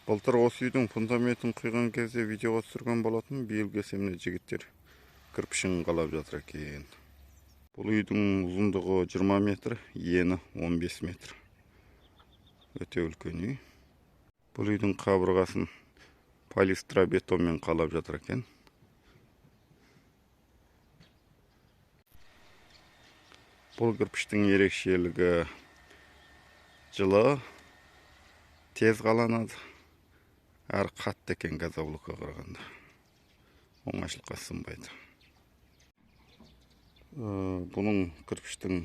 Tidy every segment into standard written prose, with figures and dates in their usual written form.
Былтыр осы үйдің фундаментін құйған кезде видеоға түсірген болатын. Биыл келсем міне жігіттер кірпішін қалап жатыр екен. Бұл үйдің ұзындығы 20 метр, ені 15 метр. Өте үлкен үй. Бұл үйдің қабырғасын полистробетонмен қалап жатыр екен. Бұл кірпіштің ерекшелігі жылы, тез қаланады. Әр қатты екен газовлукқа қарағанда. Оңайшылыққа сынбайды. Бұның кірпіштің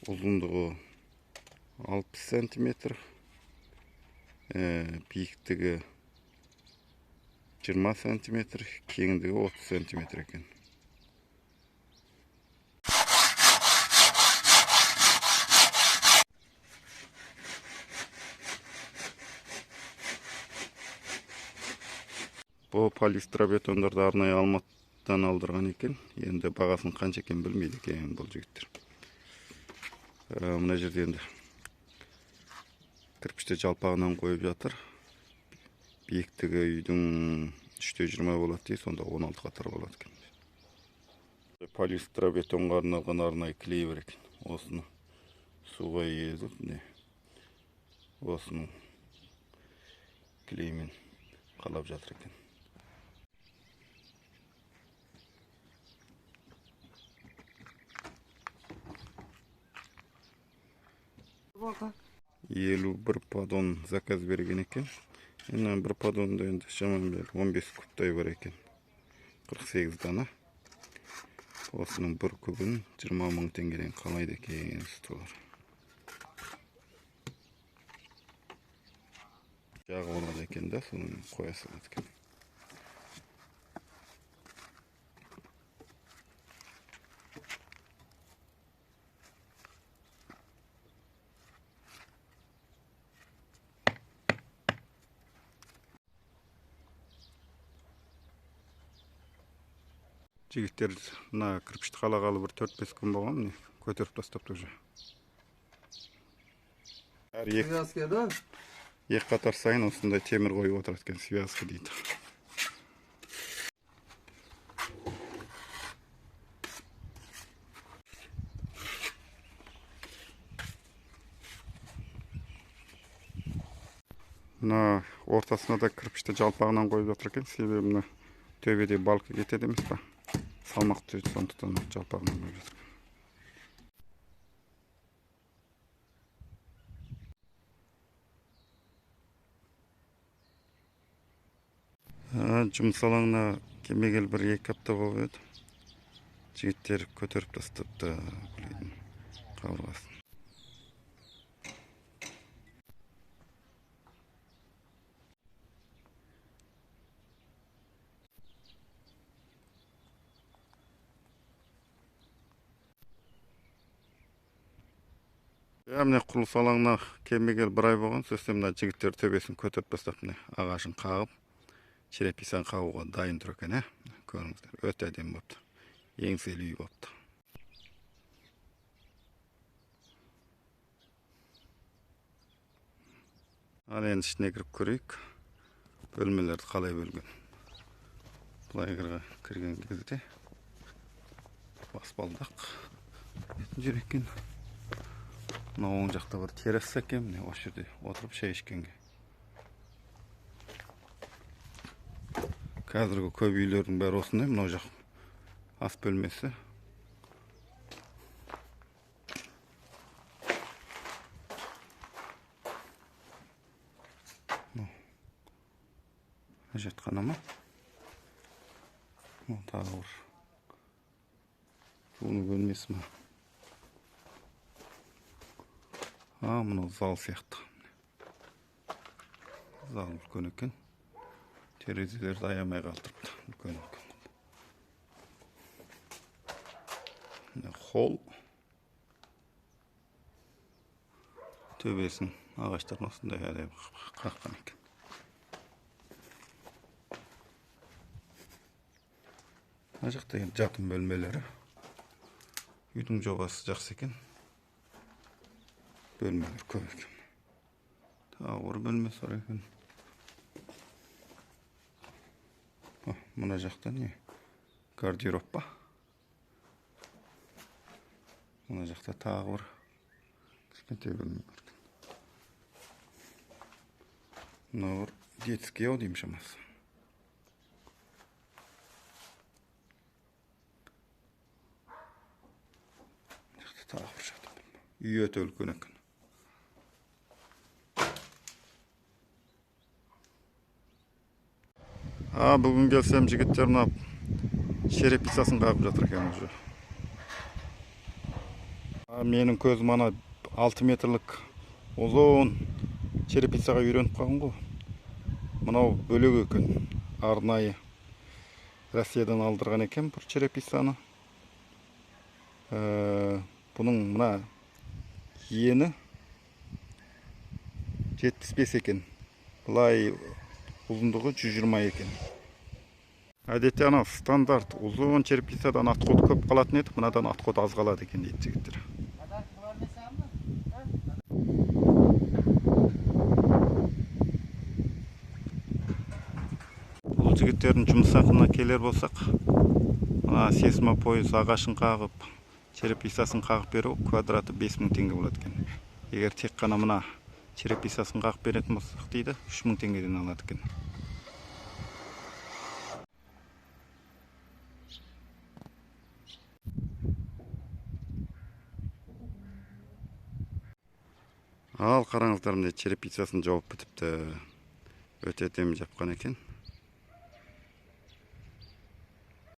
ұзындығы 60 сантиметр, биіктігі 20 сантиметр, кеңдігі 30 сантиметр екен. Бұл полистробетондарды арнайы Алматыдан алдырған екен. Енді бағасын қанша екен білмейді екен бұл жігіттер. Мына жерде енді кірпішті жалпағынан қойып жатыр. Биіктігі үйдің 3/20 болады дейді, сонда 16 қатар болады екен. Полистробетонға арналған арнайы клей бар екен. Осыны суға езіп, осының клеймен қалап жатыр екен. Елу бір падон заказ берген екен. Енді бір падонда енді шамамен 15 кубтай бар екен. 48 дана. Осының бір кубын 20 мың теңгеден қалайды екен столар. Жағы болады екен да, соны қоя салады екен. Жігіттер мына кірпішті қалағалы бір 4-5 күн болған, көтеріп тастапты уже. Екі қатар сайын осындай темір қойып отырады екен, связка дейді. Мына ортасына да кірпішті жалпағынан қойып жатыр екен, себебі мына төбеде балка кетеді емес па? Салмақ түседі, сондықтан жалпағынан қойып жатыр. Жұмыс алаңына келмегелі бір 2 апта болып еді. Жігіттер көтеріп тастапты қабырғасын. Міне құрылыс алаңына келмегелі бір ай болған, сөйтсем мына жігіттер төбесін көтеріп тастап, ағашын қағып, черепицаны қағуға дайын тұр екен, көріңіздер. Өте әдемі болыпты. Еңселі үй болыпты. Ал енді ішіне кіріп көрейік. Бөлмелерді қалай бөлген. Былай кірген кезде баспалдақ жер екен. Мына оң жақта бір терраса екен, осы жерде отырып шай ішкенге. Қазіргі көп үйлердің бәрі осындай, мына жақ ас бөлмесі. Әжетхана ма? Тағы бір жуыну бөлмесі ма? Мұны зал сияқты. Зал үлкен екен. Терезелерді аямай қалдырыпты. Үлкен екен. Холл. Төбесін ағаштарын осындай әдемі қаққан екен. Мына жақта енді жатын бөлмелері. Үйдің жобасы жақсы екен. Bölmeler көп екен. Тағы бір бөлмесі бар екен. Мына жақта не? Гардероб па? Мына жақта тағы бір кішкентай бөлме бар. Мына бір детский ау деймін шамасы. Мына жақта тағы бір жатыр. Үй өте үлкен екен. Бүгін келсем жігіттер мына черепицасын қағып жатыр екен уже. Менің көзім ана 6 метрлік ұзын черепицаға үйреніп қалған ғой. Мынау бөлек екен. Арнайы Россиядан алдырған екен бір черепицаны. Бұның мына ені 75 екен. Бұлай ұзындығы 120 екен. Әдетте ана стандарт ұзын черепицадан отход көп қалатын еді, мынадан отход аз қалады екен дейді жігіттер. Бұл жігіттердің жұмыс ақына келер болсақ, сейсмопоэз ағашын қағып, черепицасын қағып беру квадраты 5000 теңге болады екен. Егер тек қана мына черепицасын қағып беретін болсақ дейді, 3000 теңгеден алады екен. Ал қараңыздар, міне черепицасын жауып бітіпті. Өте әдемі жапқан екен.